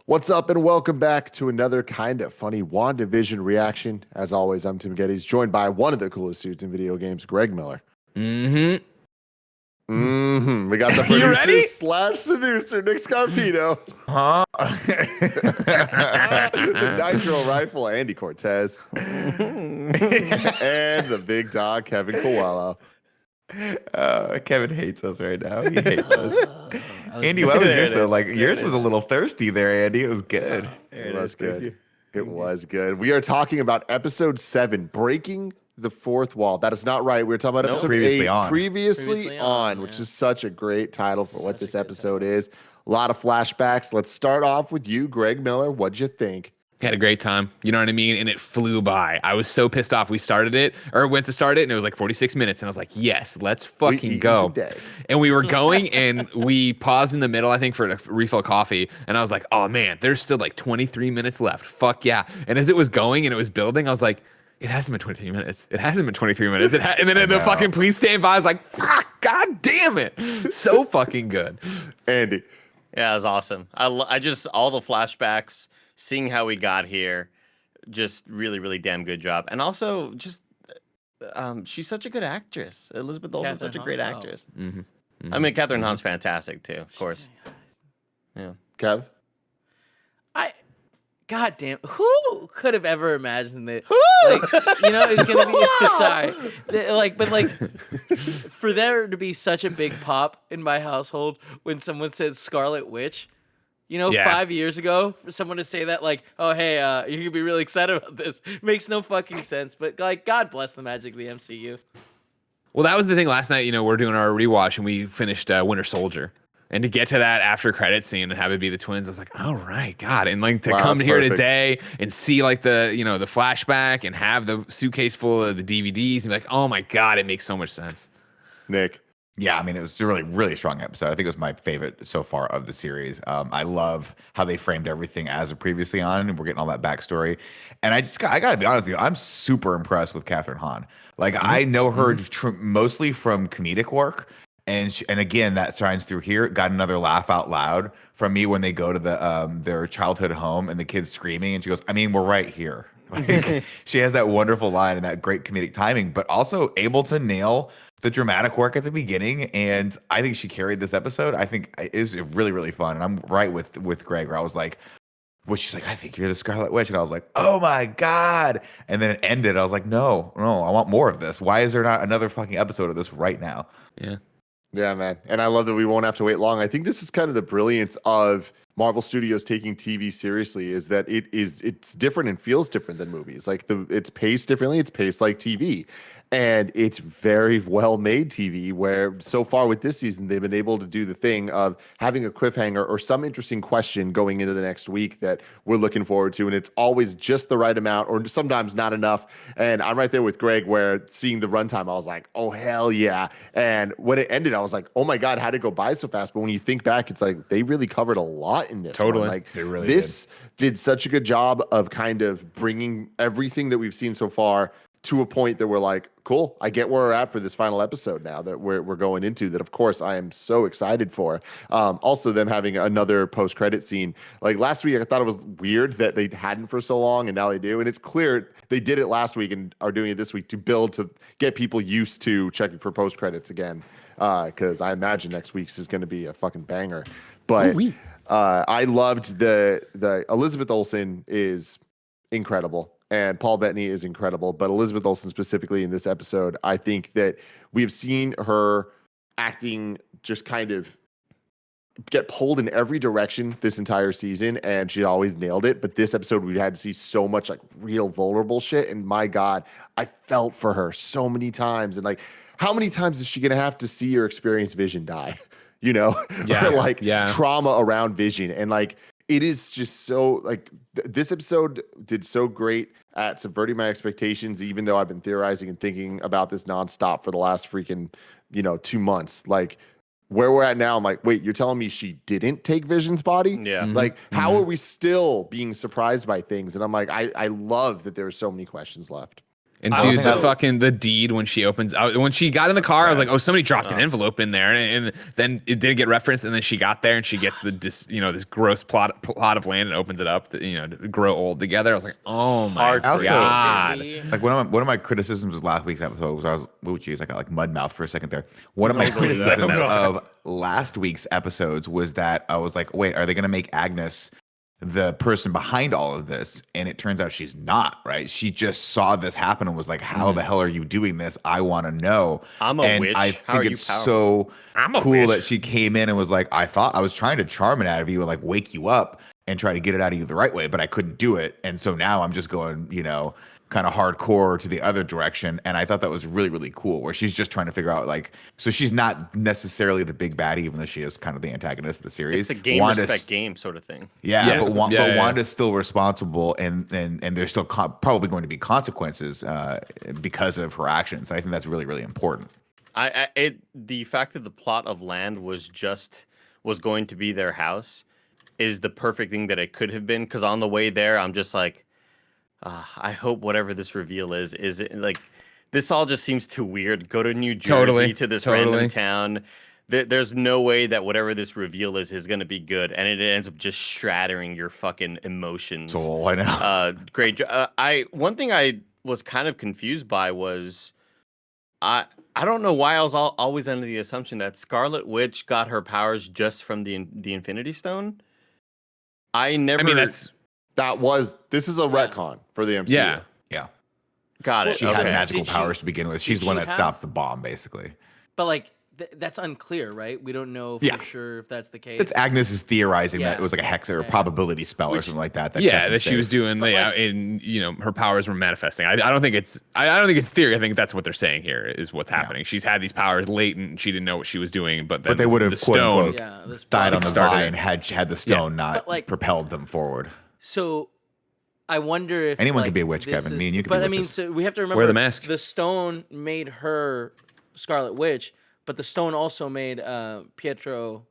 What's up, and welcome back to another kind of funny WandaVision reaction. As always, I'm Tim Gettys, joined by one of the coolest dudes in video games, Greg Miller. Mm-hmm. We got the You producer ready? slash seducer, Nick Scarpino. Huh? The Nitro Rifle, Andy Cortez. And the big dog, Kevin Coelho. Kevin hates us right now. He hates us. Andy, what was yours though? Like yours was a little thirsty there, Andy. It was good. It was good. It was good. We are talking about episode 7, Breaking the Fourth Wall. That is not right. We were talking about episode Previously 8, On. Previously on, which is such a great title for what this episode is. A lot of flashbacks. Let's start off with you, Greg Miller. What'd you think? Had a great time. You know what I mean? And it flew by. I was so pissed off. We started it, or went to start it, and it was like 46 minutes. And I was like, yes, let's fucking go. Today. And we were going, and we paused in the middle, I think, for a refill coffee. And I was like, oh, man, there's still like 23 minutes left. Fuck yeah. And as it was going and it was building, I was like, it hasn't been 23 minutes. It hasn't been 23 minutes. And then the fucking police stand by. I was like, fuck, god damn it. So fucking good. Andy. Yeah, it was awesome. I just, all the flashbacks, seeing how we got here, just really, really damn good job. And also, just, she's such a good actress. Elizabeth Olsen's such a great actress. I mean, Catherine Hahn's fantastic too, of course. Yeah. Kev? God damn, who could have ever imagined that? Like, it's gonna be for there to be such a big pop in my household when someone said Scarlet Witch. Yeah. 5 years ago, for someone to say that, like, oh hey, you could be really excited about this, makes no fucking sense. But like, God bless the magic of the MCU. Well, that was the thing last night. We're doing our rewatch, and we finished Winter Soldier. And to get to that after credit scene and have it be the twins, I was like, all right, God. And like to come here today and see like the flashback and have the suitcase full of the DVDs and be like, oh my God, it makes so much sense. Nick? Yeah, I mean, it was a really, really strong episode. I think it was my favorite so far of the series. I love how they framed everything as a previously on, and we're getting all that backstory. And I gotta be honest with you, I'm super impressed with Catherine Hahn. Like, I know her mostly from comedic work. And again, that shines through here. Got another laugh out loud from me when they go to their childhood home and the kids screaming, and she goes, "I mean, we're right here." Like, she has that wonderful line and that great comedic timing, but also able to nail the dramatic work at the beginning. And I think she carried this episode. I think it is really, really fun. And I'm right with Greg, where I was like, well, she's like, I think you're the Scarlet Witch. And I was like, oh my God. And then it ended. I was like, no, I want more of this. Why is there not another fucking episode of this right now? Yeah. Yeah, man. And I love that we won't have to wait long. I think this is kind of the brilliance of Marvel Studios taking TV seriously, is that it's different and feels different than movies. Like it's paced differently. It's paced like TV. And it's very well made TV, where so far with this season, they've been able to do the thing of having a cliffhanger or some interesting question going into the next week that we're looking forward to. And it's always just the right amount, or sometimes not enough. And I'm right there with Greg, where seeing the runtime, I was like, oh, hell yeah. And when it ended, I was like, oh my God, how'd it go by so fast? But when you think back, it's like they really covered a lot in this Totally. one. Like, They really this did such a good job of kind of bringing everything that we've seen so far to a point that we're like, cool, I get where we're at for this final episode now that we're going into, that of course I am so excited for. Also them having another post-credit scene. Like last week, I thought it was weird that they hadn't for so long, and now they do. And it's clear they did it last week and are doing it this week to get people used to checking for post-credits again. Because I imagine next week's is going to be a fucking banger. But I loved the Elizabeth Olsen is incredible. And Paul Bettany is incredible, but Elizabeth Olsen specifically in this episode, I think that we have seen her acting just kind of get pulled in every direction this entire season, and she always nailed it. But this episode, we had to see so much like real vulnerable shit, and my God, I felt for her so many times. And like, how many times is she gonna have to see or experience Vision die? Yeah, or like yeah. trauma around Vision, and like. It is just so like this episode did so great at subverting my expectations, even though I've been theorizing and thinking about this nonstop for the last freaking, 2 months. Like where we're at now, I'm like, wait, you're telling me she didn't take Vision's body? Yeah. Like, how are we still being surprised by things? And I'm like, I love that there are so many questions left. And I dude, also- the deed when she opens out, when she got in the car, I was like, oh, somebody dropped an envelope in there, and then it did get referenced, and then she got there and she gets this gross plot of land and opens it up to grow old together. I was like, oh my Heartbreaking. god. Like one of my criticisms of last week's episode was I got like mud mouth for a second there. One of my criticisms of last week's episodes was that I was like, wait, are they going to make Agnes the person behind all of this? And it turns out she's not, right? She just saw this happen and was like, how the hell are you doing this? I want to know. I'm a and witch. I How are think you it's powerful? so I'm a cool witch. that she came in and was like, I thought I was trying to charm it out of you and like wake you up and try to get it out of you the right way, but I couldn't do it. And so now I'm just going, kind of hardcore to the other direction. And I thought that was really, really cool, where she's just trying to figure out, like, so she's not necessarily the big baddie, even though she is kind of the antagonist of the series. It's a game respect game sort of thing. Yeah, but Yeah. Wanda's still responsible, and there's still probably going to be consequences because of her actions. And I think that's really, really important. The fact that the plot of land was going to be their house is the perfect thing that it could have been. Because on the way there, I'm just like, I hope whatever this reveal is it, like, this all just seems too weird. Go to New Jersey to this random town. There's no way that whatever this reveal is going to be good, and it ends up just shattering your fucking emotions. So I know. Great. One thing I was kind of confused by was I don't know why I was always under the assumption that Scarlet Witch got her powers just from the Infinity Stone. I mean, this is a retcon for the MCU. Yeah. Yeah. Got it. She had Okay. magical Did she- powers to begin with. She's the did one she that have- stopped the bomb, basically. But like that's unclear, right? We don't know for Yeah. sure if that's the case. It's Agnes is theorizing that Yeah. it was like a hex or a Yeah. probability spell or something like that. kept Yeah, them that she safe. was doing, like- and her powers were manifesting. I don't think it's theory. I think that's what they're saying here is what's happening. She's had these powers latent, and she didn't know what she was doing. But then But they would have, the quote stone. unquote, yeah, this died on the Started vine had the stone not But, like- propelled them forward. So I wonder if Anyone could be a witch, this Kevin. Me and you could But be I mean, witches. so we have to remember Wear the mask. the stone made her Scarlet Witch, but the stone also made Pietro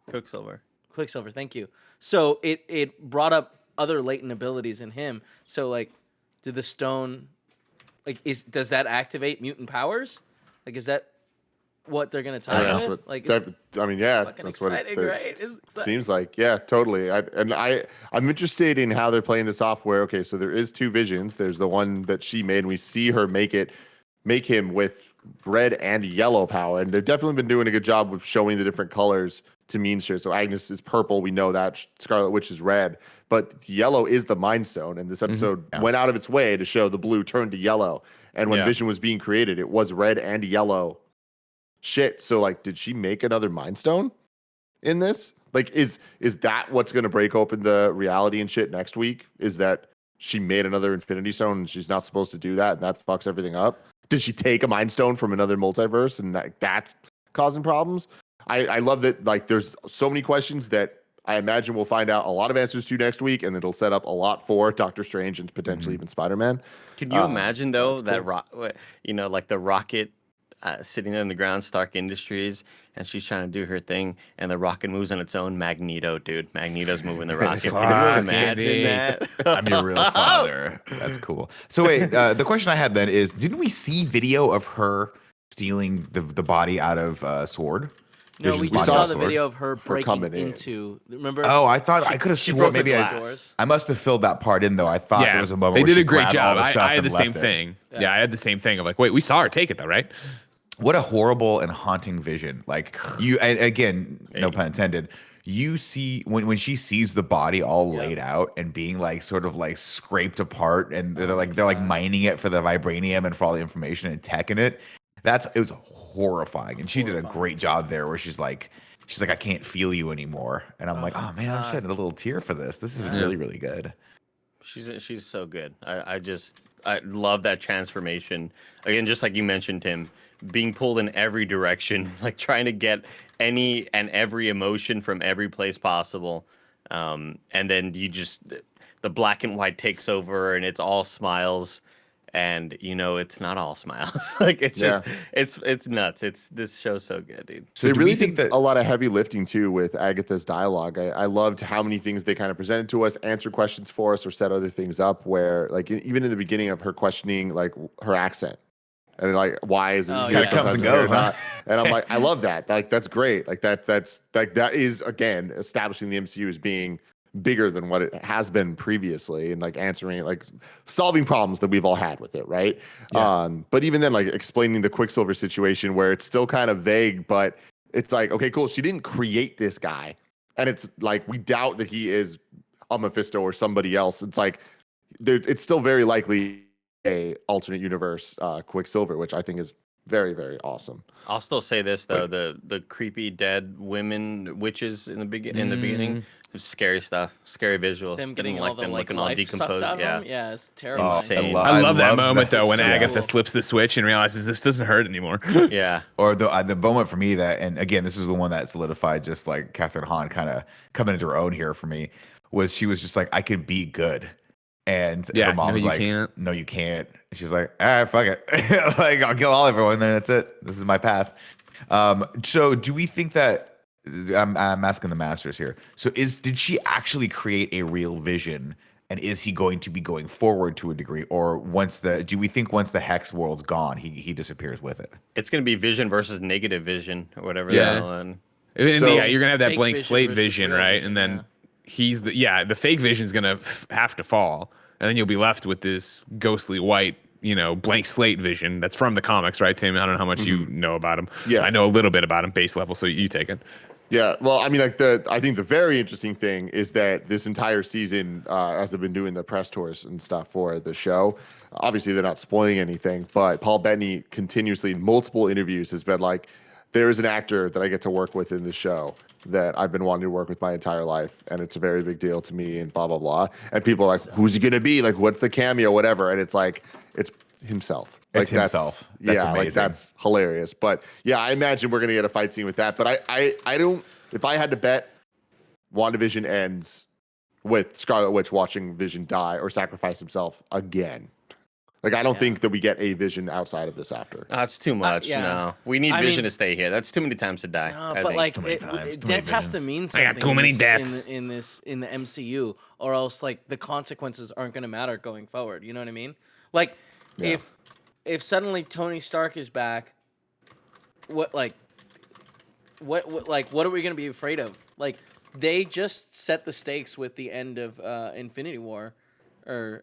Quicksilver. Quicksilver. Thank you. So it brought up other latent abilities in him. So like, did the stone does that activate mutant powers? Like, is that what they're gonna tie That's with? what, Like, that, I mean, yeah, fucking that's what exciting, right? It's exciting. seems like. Yeah, totally. I'm interested in how they're playing this off. Where okay, so there is two visions. There's the one that she made, and we see her make him with red and yellow power, and they've definitely been doing a good job with showing the different colors to mean shit. So Agnes is purple, we know that. Scarlet Witch is red, but yellow is the Mind Stone, and this episode went out of its way to show the blue turned to yellow. And when Yeah. Vision was being created, it was red and yellow. Shit. So like, did she make another Mind Stone in this? Like, is that what's going to break open the reality and shit next week? Is that she made another Infinity Stone and she's not supposed to do that, and that fucks everything up? Did she take a Mind Stone from another multiverse and that's causing problems? I love that. Like, there's so many questions that I imagine we'll find out a lot of answers to next week, and it'll set up a lot for Doctor Strange and potentially even Spider-Man. Can you imagine though that's that like the rocket sitting there in the ground, Stark Industries, and she's trying to do her thing, and the rocket moves on its own? Magneto, dude. Magneto's moving the rocket. Can you Fuck, imagine Andy. that? I'm your real father. That's cool. So wait, the question I had then is, didn't we see video of her stealing the body out of Sword? No, Vision's we body just out saw of the Sword? video of her breaking coming in. into. Remember? Oh, I thought I could have she sworn broke the maybe glass. I must have filled that part in though. I thought there was a moment they where did she a great grabbed all job. the stuff I had and the same left it. thing. Yeah, I had the same thing of like, wait, we saw her take it though, right? What a horrible and haunting vision. Like you, and again, no pun intended. You see when she sees the body all laid out and being like sort of like scraped apart, and they're like mining it for the vibranium and for all the information and tech in it. It was horrifying, and she did a great job there. Where she's like, I can't feel you anymore, and I'm like, oh man, I'm shedding a little tear for this. This is really, really good. She's so good. I love that transformation. Again, just like you mentioned, Tim, being pulled in every direction, like trying to get any and every emotion from every place possible. And then the black and white takes over and it's all smiles. and it's not all smiles. Like it's just it's nuts. This show's so good, dude. So they do really we think did that a lot of heavy lifting too with Agatha's dialogue. I loved how many things they kind of presented to us, answered questions for us, or set other things up. Where like even in the beginning of her questioning like her accent, and like why is it Oh, here yeah. Comes and sometimes and here goes, huh? not? And I'm like, I love that. Like that's great. Like that's like that is again establishing the MCU as being bigger than what it has been previously, and like answering like solving problems that we've all had with it, right? But even then, like explaining the Quicksilver situation where it's still kind of vague, but it's like, okay, cool, she didn't create this guy, and it's like we doubt that he is a Mephisto or somebody else. It's like it's still very likely a alternate universe Quicksilver, which I think is very, very awesome. I'll still say this though: the creepy dead women witches in the beginning, scary stuff, scary visuals. Them Didn't getting all like the them like looking all life sucked decomposed. out of Yeah, them. Yeah, it's terrible. Insane. I love that moment though when so Agatha cool. flips the switch and realizes this doesn't hurt anymore. yeah. Or the moment for me that, and again, this is the one that solidified just like Catherine Hahn kind of coming into her own here for me, was she was just like, I can be good. And Yeah, her mom no, was you like, can't. no, you can't. She's like, fuck it. Like, I'll kill all everyone, then that's it. This is my path. So do we think that, I'm asking the masters here. So did she actually create a real vision? And is he going to be going forward to a degree? Or do we think once the Hex world's gone, he disappears with it? It's gonna be Vision versus Negative Vision or whatever. Yeah. The hell, and And yeah, you're gonna have that Fake blank vision slate versus vision, real right? vision, And then he's the fake vision's gonna have to fall, and then you'll be left with this ghostly white, blank slate vision that's from the comics, right, Tim? I don't know how much you know about him. Yeah. I know a little bit about him, base level. So you take it. Yeah, well, I mean, like I think the very interesting thing is that this entire season, as they've been doing the press tours and stuff for the show, obviously they're not spoiling anything, but Paul Bettany continuously, in multiple interviews, has been like, there is an actor that I get to work with in the show that I've been wanting to work with my entire life, and it's a very big deal to me, and blah, blah, blah. And people are like, who's he going to be? Like, what's the cameo, whatever. And it's like, it's himself. It's himself. That's yeah, amazing. like that's hilarious. But yeah, I imagine we're gonna get a fight scene with that. But I don't. If I had to bet, WandaVision ends with Scarlet Witch watching Vision die or sacrifice himself again. Like I don't think that we get a Vision outside of this after. That's too much. yeah. No, we need I Vision mean- to stay here. That's too many times to die. No, I but think. like Too many times, too many death has to visions. mean I something. got too many in deaths. in the MCU, or else like the consequences aren't going to matter going forward. You know what I mean? Like if suddenly Tony Stark is back, what are we going to be afraid of? Like they just set the stakes with the end of Infinity War, or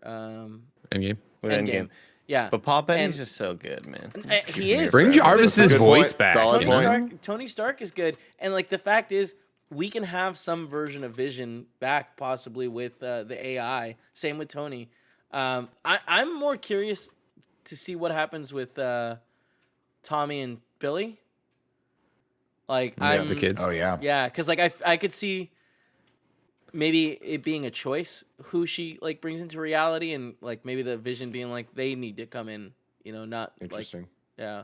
Endgame. With Endgame. Yeah, But Paul Bettany's And- just so good, man. he is. Bring bro. Jarvis's Good voice point. back. Solid Tony point. Stark, Tony Stark is good, and like the fact is, we can have some version of Vision back, possibly with the AI. Same with Tony. I'm more curious to see what happens with Tommy and Billy. Like I'm the kids. Oh, yeah. yeah, because like I could see maybe it being a choice who she like brings into reality, and like maybe the Vision being like they need to come in, not Interesting. like yeah.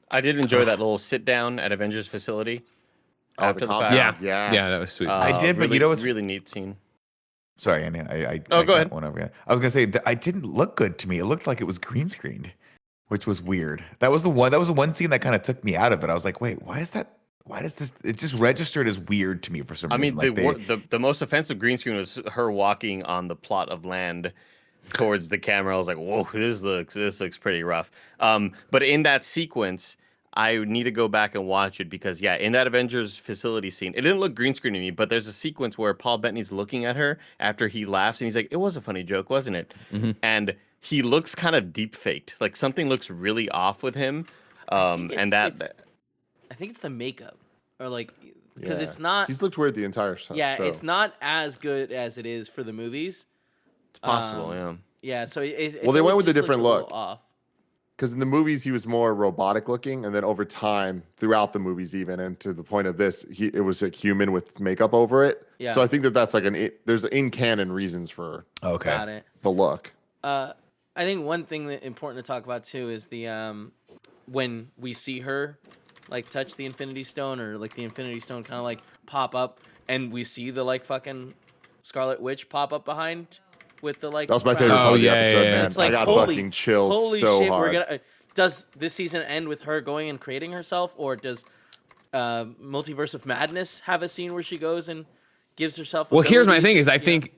I did enjoy that little sit down at Avengers facility after the compound. fact. Yeah, that was sweet. I did, but really, you know what's- really neat scene. Sorry, Andy. I Oh, go got ahead. one over here. I was gonna say that I didn't look good to me. It looked like it was green screened, which was weird. That was the one scene that kind of took me out of it. I was like, wait, why is that? Why does this? It just registered as weird to me for some I mean, reason. the most offensive green screen was her walking on the plot of land towards the camera. I was like, whoa, this looks pretty rough. But in that sequence, I need to go back and watch it because in that Avengers facility scene, it didn't look green screen to me, but there's a sequence where Paul Bettany's looking at her after he laughs and he's like, it was a funny joke, wasn't it? And he looks kind of deep faked. Like something looks really off with him. I think it's the makeup, or like because it's not. He's looked weird the entire show. It's not as good as it is for the movies. It's possible, Yeah, so it's Well, they went always with a just looked different little look. off. Because in the movies he was more robotic looking, and then over time, throughout the movies, even and to the point of this, it was like human with makeup over it. Yeah. So I think that's like there's in canon reasons for okay. Got it. the look. I think one thing that important to talk about too is the when we see her like touch the Infinity Stone, or like the Infinity Stone kind of like pop up, and we see the like fucking Scarlet Witch pop up behind with the like. That was my favorite crown. part of the yeah, episode, yeah. man. It's like I got holy, fucking chills holy so shit, hard. we're gonna. Does this season end with her going and creating herself, or does Multiverse of Madness have a scene where she goes and gives herself? Well, here's my thing: abilities? is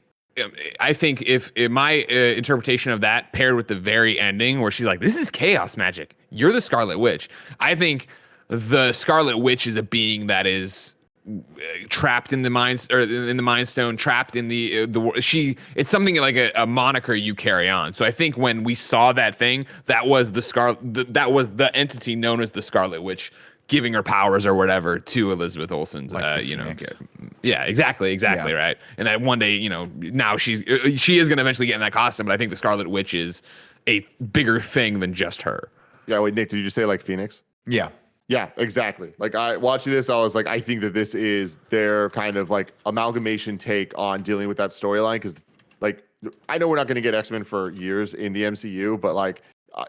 I think if my interpretation of that paired with the very ending where she's like, "This is chaos magic. You're the Scarlet Witch." I think the Scarlet Witch is a being that is trapped in the mind or in the Mind Stone, trapped in the it's something like a moniker you carry on. So I think when we saw that thing, that was that was the entity known as the Scarlet Witch giving her powers or whatever to Elizabeth Olsen's yeah, exactly Yeah. right. And that one day, now she is going to eventually get in that costume, but I think the Scarlet Witch is a bigger thing than just her. Yeah, wait, Nick, did you just say like Phoenix? Yeah. Yeah, exactly. Like I watching this, I was like, I think that this is their kind of like amalgamation take on dealing with that storyline. Because like, I know we're not going to get X-Men for years in the MCU, but like,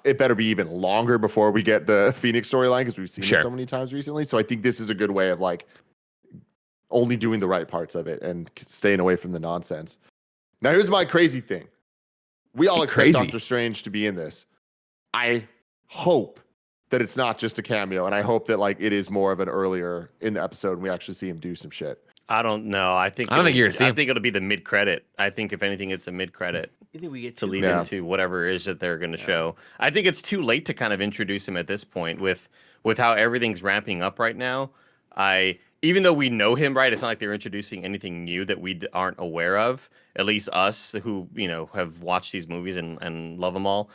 it better be even longer before we get the Phoenix storyline because we've seen it so many times recently. So I think this is a good way of like only doing the right parts of it and staying away from the nonsense. Now, here's my crazy thing. We all expect Doctor Strange to be in this. I hope that it's not just a cameo, and I hope that like it is more of an earlier in the episode and we actually see him do some shit. I don't know. I don't think you're gonna see him. I think it'll be the mid-credit. I think if anything, it's a mid-credit. You think we get to lead into whatever it is that they're going to show. I think it's too late to kind of introduce him at this point with how everything's ramping up right now. Even though we know him, right, it's not like they're introducing anything new that we aren't aware of. At least us who have watched these movies and love them all.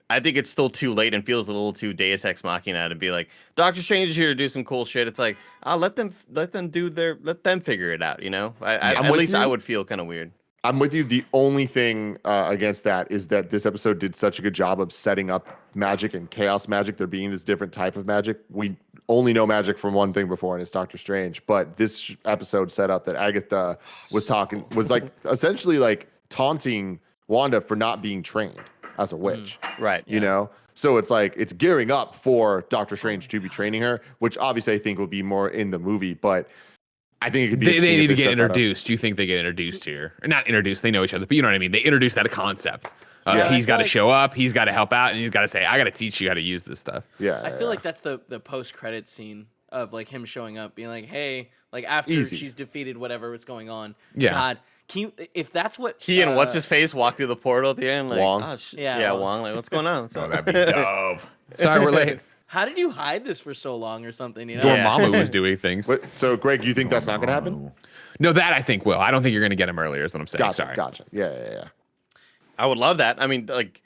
I think it's still too late and feels a little too Deus Ex Machina to be like, Doctor Strange is here to do some cool shit. It's like, let them figure it out. At least I would feel kind of weird. I'm with you. The only thing against that is that this episode did such a good job of setting up magic and chaos magic. There being this different type of magic. We only know magic from one thing before, and it's Doctor Strange. But this episode set up that Agatha was like essentially like taunting Wanda for not being trained as a witch. Right. You know? So it's like it's gearing up for Doctor Strange to be training her, which obviously I think will be more in the movie, but I think it could be. They need to get introduced. Do you think they get introduced here? Or not introduced, they know each other, but you know what I mean? They introduce that concept. He's got to show up, he's got to help out, and he's got to say, I got to teach you how to use this stuff. Yeah. I feel like that's the post-credit scene of like him showing up, being like, hey, like after she's defeated whatever was going on. Yeah. God, if that's what he and what's his face walk through the portal at the end, like Wong. Wong, like what's going on? That'd be dope. Sorry, we're late. How did you hide this for so long or something? Dormammu was doing things. So, Greg, you think that's not going to happen? No, that I think will. I don't think you're going to get him earlier, is what I'm saying. Gotcha. Yeah. I would love that. I mean, like,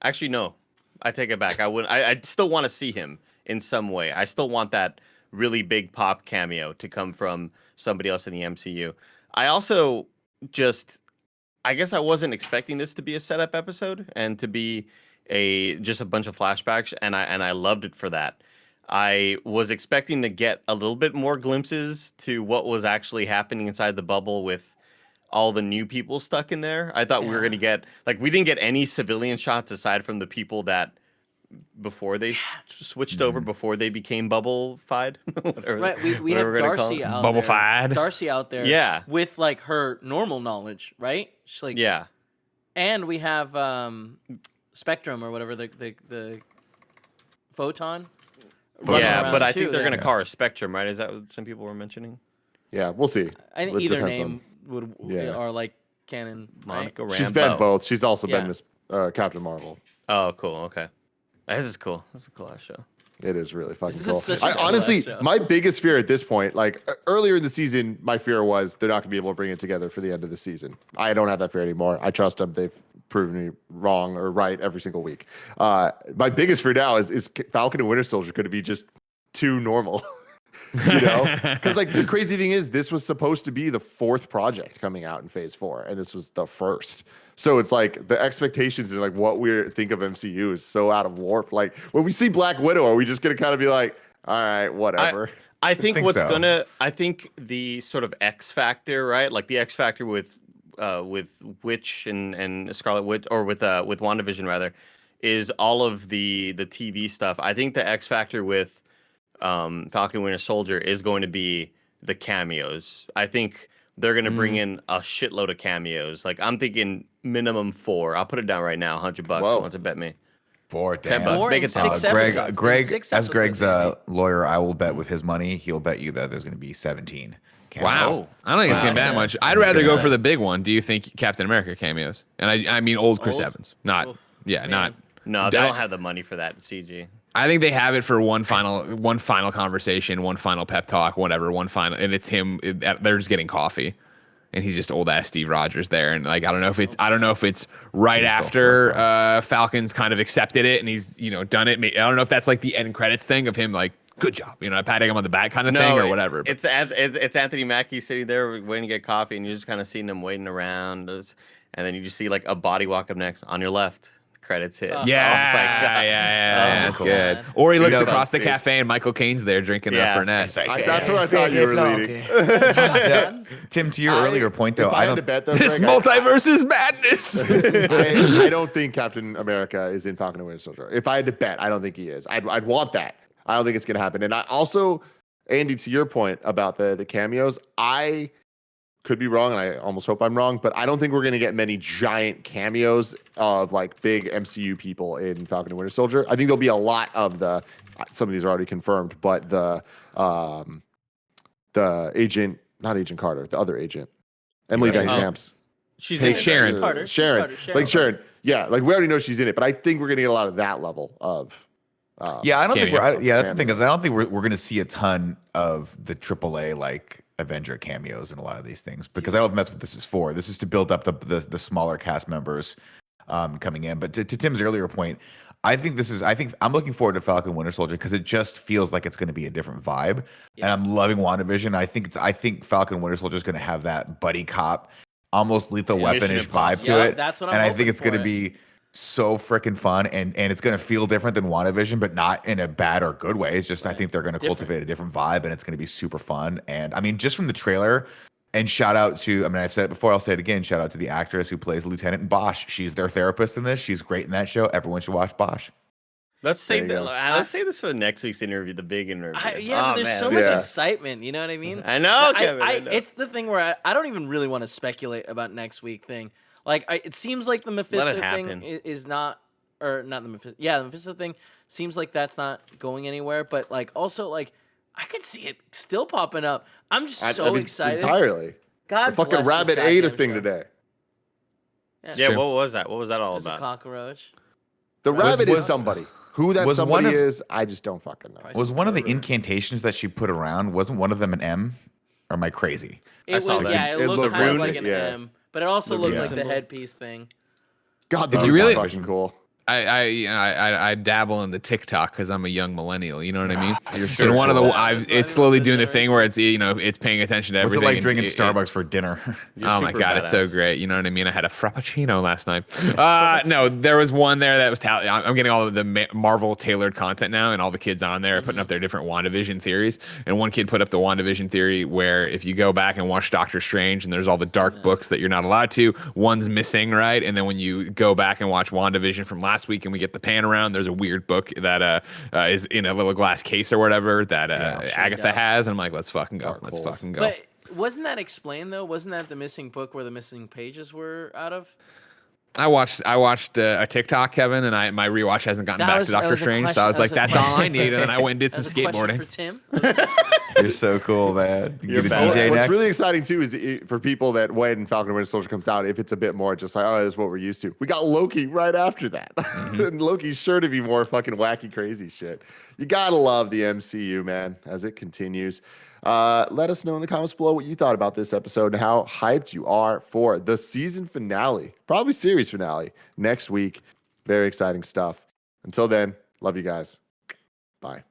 actually, no. I take it back. I still want to see him in some way. I still want that really big pop cameo to come from somebody else in the MCU. I also I guess I wasn't expecting this to be a setup episode and to be just a bunch of flashbacks, and I loved it for that. I was expecting to get a little bit more glimpses to what was actually happening inside the bubble with all the new people stuck in there. I thought we were going to get, like, we didn't get any civilian shots aside from the people that before they switched over, before they became bubble-fied. Right, we have Darcy out there. Bubble-fied. Darcy out there with, like, her normal knowledge, right? She's like, yeah. And we have Spectrum or whatever, the photon. Yeah, but I think they're going to call her Spectrum, right? Is that what some people were mentioning? Yeah, we'll see. I think either name are like canon. Monica Rambeau. She's been both. She's also been Miss Captain Marvel. Oh, cool. Okay. This is cool. This is a cool ass show. It is really fucking This cool. is such a cool honestly, show. my biggest fear at this point, like earlier in the season, my fear was they're not going to be able to bring it together for the end of the season. I don't have that fear anymore. I trust them. They've proven me wrong or right every single week. My biggest fear now is Falcon and Winter Soldier going to be just too normal. You know, because like the crazy thing is this was supposed to be the 4th project coming out in Phase 4, and this was the 1st. So it's like the expectations and like what we think of MCU is so out of warp. Like when we see Black Widow, are we just gonna kind of be like, all right, whatever? I think I think the sort of X factor, right? Like the X factor with Witch and Scarlet Witch, or with WandaVision rather, is all of the TV stuff. I think the X factor with Falcon Winter Soldier is going to be the cameos. I think they're gonna bring in a shitload of cameos. Like I'm thinking minimum 4. I'll put it down right now. $100. Whoa. Who wants to bet me? 4, 10 damn. bucks. Four Make in it 10. 6 episodes. Greg, In 6 as Greg's episodes, lawyer, I will bet with his money, he'll bet you that there's going to be 17 cameos. Wow. I don't think it's gonna be that Wow. much. I'd rather go for the big one. Do you think Captain America cameos? And I mean old Chris Old? Evans. Not Oof, yeah, not No, they I- don't have the money for that CG. I think they have it for one final conversation, one final pep talk, whatever, one final, and it's him. They're just getting coffee, and he's just old ass Steve Rogers there, and like I don't know if it's right after Falcons kind of accepted it and he's done it. I don't know if that's like the end credits thing of him like good job, patting him on the back kind of thing or whatever. It's Anthony Mackie sitting there waiting to get coffee, and you're just kind of seeing him waiting around, and then you just see like a body walk up next on your left. Credits hit. Yeah, Oh my God. yeah, that's cool. good. Or he looks Yeah, across the that's cafe and Michael Caine's there drinking Yeah. a Fernet. That's where I thought you were leading. Tim, to your earlier point, though, if I had to don't. bet, though, This Greg, multiverse is madness. I don't think Captain America is in Falcon and Winter Soldier. If I had to bet, I don't think he is. I'd want that. I don't think it's going to happen. And I also, Andy, to your point about the cameos, I could be wrong, and I almost hope I'm wrong, but I don't think we're going to get many giant cameos of like big MCU people in Falcon and Winter Soldier. I think there'll be a lot of some of these are already confirmed, but the agent, not Agent Carter, the other agent, Emily Van Camp's. She's Hey, in it. Sharon. She's Carter. Sharon. Like Sharon. Yeah, like we already know she's in it, but I think we're going to get a lot of that level of. Yeah, I don't think cameo. we're. Yeah, that's the thing, is I don't think we're going to see a ton of the AAA like Avenger cameos in a lot of these things, because I don't think that's what this is for. This is to build up the smaller cast members coming in. But to Tim's earlier point, I think I'm looking forward to Falcon Winter Soldier because it just feels like it's going to be a different vibe. And I'm loving WandaVision. I think Falcon Winter Soldier is going to have that buddy cop, almost Lethal Weapon-ish vibe to Yeah, it. that's what I'm and I hoping think it's going for to be so freaking fun, and it's going to feel different than WandaVision, but not in a bad or good way. It's just I think they're going to cultivate a different vibe, and it's going to be super fun. And I mean, just from the trailer, and shout out to, I mean, I've said it before, I'll say it again, shout out to the actress who plays Lieutenant Bosch. She's their therapist in this. She's great in that show. Everyone should watch Bosch. Let's save There you let's save this for the next week's interview, the big interview. But there's so much excitement. You know what I mean? I know, But Kevin. I know. It's the thing where I don't even really want to speculate about next week thing. Like, it seems like the Mephisto thing happen. is not, or not the Mephisto. Yeah, the Mephisto thing seems like that's not going anywhere. But like, also like, I could see it still popping up. I'm just so excited. Entirely. God The fucking bless this rabbit ate a goddamn thing show. today. Yeah, true. what was that? What was that all It was a about? cockroach. The rabbit was- is somebody. Who that was somebody one of- is, I just don't fucking know. Was one of the incantations that she put around, wasn't one of them an M? Or am I crazy? It saw was, that. yeah, it It looked looked kind of rune- like an yeah. M, but it also looked Yeah. like the Symbol. headpiece thing. God, If those you are really- fucking cool. I dabble in the TikTok because I'm a young millennial. You know what I mean? You're And so one of cool. the That's not it's even slowly the doing the thing where it's generation. it's paying attention to What's everything. it like and drinking it- Starbucks for dinner? You're Oh my super god, it's so badass. great. You know what I mean? I had a frappuccino last night. No, there was one there that was I'm getting all of the Marvel tailored content now, and all the kids on there are putting up their different WandaVision theories. And one kid put up the WandaVision theory where if you go back and watch Doctor Strange, and there's all the dark books that you're not allowed to, one's missing, right? And then when you go back and watch WandaVision from last week, and we get the pan around, there's a weird book that is in a little glass case or whatever that Agatha has. And I'm like, let's fucking go. Let's fucking go. But wasn't that explained though? Wasn't that the missing book where the missing pages were out of? I watched a TikTok, Kevin, and my rewatch hasn't gotten back to Doctor Strange, so I was like, that's all I need, and then I went and did some That's a question skateboarding. for Tim. You're so cool, man. You You're get a badass. DJ What's next. really exciting too is for people that when Falcon and Winter Soldier comes out, if it's a bit more just like, oh, this is what we're used to. We got Loki right after that. And Loki's sure to be more fucking wacky, crazy shit. You gotta love the MCU, man, as it continues. Let us know in the comments below what you thought about this episode and how hyped you are for the season finale, probably series finale next week. Very exciting stuff. Until then, love you guys. Bye.